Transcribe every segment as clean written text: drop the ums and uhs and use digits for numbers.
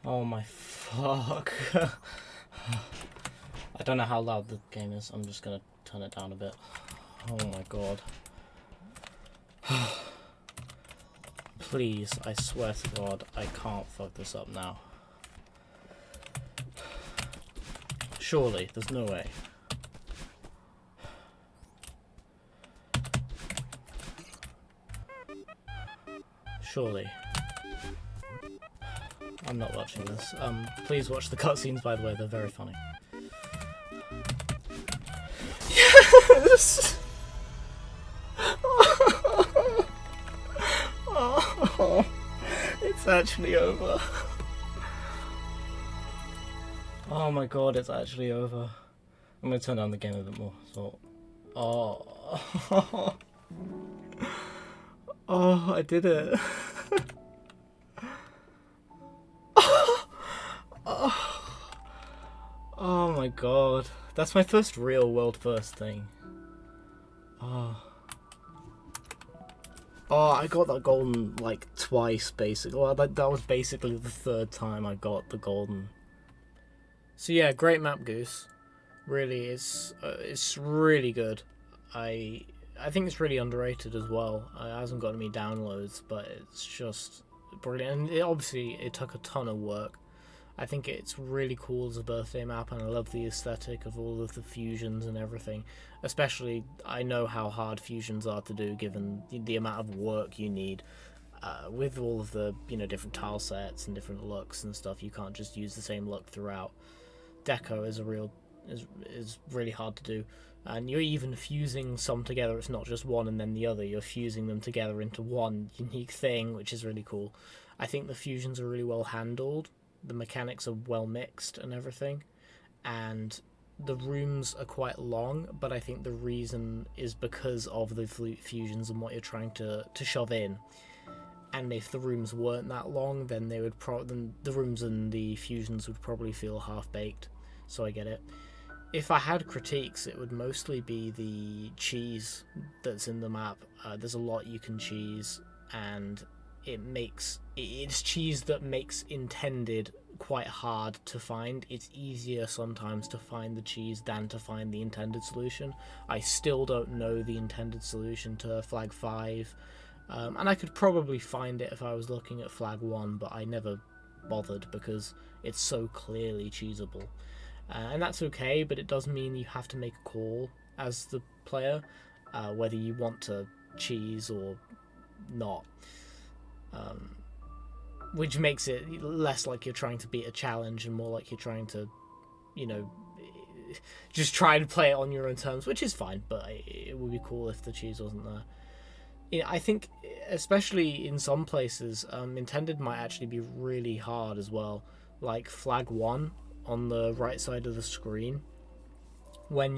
Oh my fuck. I don't know how loud the game is. I'm just gonna turn it down a bit. Oh my god. Please, I swear to God, I can't fuck this up now. Surely, there's no way. Surely. I'm not watching this. Please watch the cutscenes, by the way, they're very funny. Yes! Oh, it's actually over. Oh my god, it's actually over. I'm gonna turn down the game a bit more. So, oh, oh, I did it. Oh my god, that's my first real world first thing. Oh. Oh, I got that golden like twice, basically. Well, that was basically the third time I got the golden. So yeah, great map, Goose. Really, it's really good. I think it's really underrated as well. It hasn't got any downloads, but it's just brilliant. And obviously, it took a ton of work. I think it's really cool as a birthday map, and I love the aesthetic of all of the fusions and everything. Especially, I know how hard fusions are to do, given the amount of work you need with all of the different tile sets and different looks and stuff. You can't just use the same look throughout. Deco is is really hard to do, and you're even fusing some together. It's not just one and then the other. You're fusing them together into one unique thing, which is really cool. I think the fusions are really well handled. The mechanics are well mixed and everything, and the rooms are quite long, but I think the reason is because of the fusions and what you're trying to shove in. And if the rooms weren't that long, then they would then the rooms and the fusions would probably feel half-baked. So I get it. If I had critiques, it would mostly be the cheese that's in the map. There's a lot you can cheese, and it's cheese that makes intended quite hard to find. It's easier sometimes to find the cheese than to find the intended solution. I still don't know the intended solution to flag 5, and I could probably find it if I was looking at flag 1, but I never bothered because it's so clearly cheesable. And that's okay, but it does mean you have to make a call as the player, whether you want to cheese or not. Which makes it less like you're trying to beat a challenge and more like you're trying to, just try to play it on your own terms, which is fine, but it would be cool if the cheese wasn't there. I think, especially in some places, intended might actually be really hard as well. Like flag 1 on the right side of the screen, when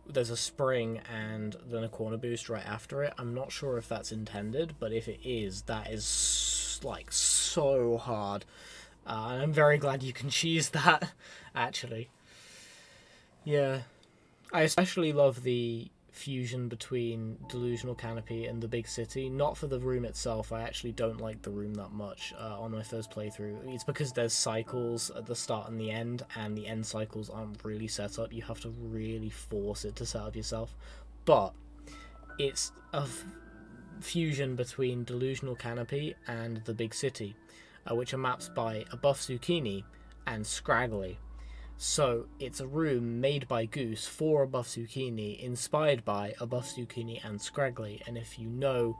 there's a spring and then a corner boost right after it. I'm not sure if that's intended, but if it is, that is like so hard, and I'm very glad you can cheese that actually. Yeah, I especially love the fusion between Delusional Canopy and the big city. Not for the room itself, I actually don't like the room that much on my first playthrough. It's because there's cycles at the start and the end end cycles aren't really set up. You have to really force it to set up yourself. But it's a fusion between Delusional Canopy and the big city, which are maps by ABUFFZUCCHINI and Scraggly. So it's a room made by Goose for ABUFFZUCCHINI, inspired by ABUFFZUCCHINI and Scraggly. And if you know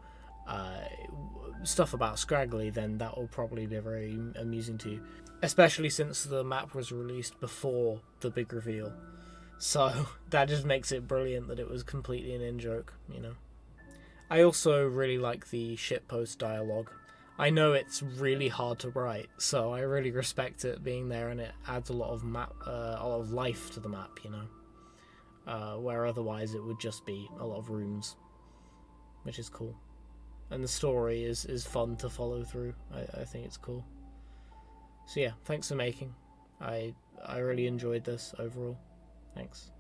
stuff about Scraggly, then that will probably be very amusing to you, especially since the map was released before the big reveal. So that just makes it brilliant that it was completely an in-joke, I also really like the shitpost dialogue. I know it's really hard to write, so I really respect it being there, and it adds a lot of life to the map, where otherwise it would just be a lot of rooms, which is cool. And the story is fun to follow through. I think it's cool. So yeah, thanks for making. I really enjoyed this overall. Thanks.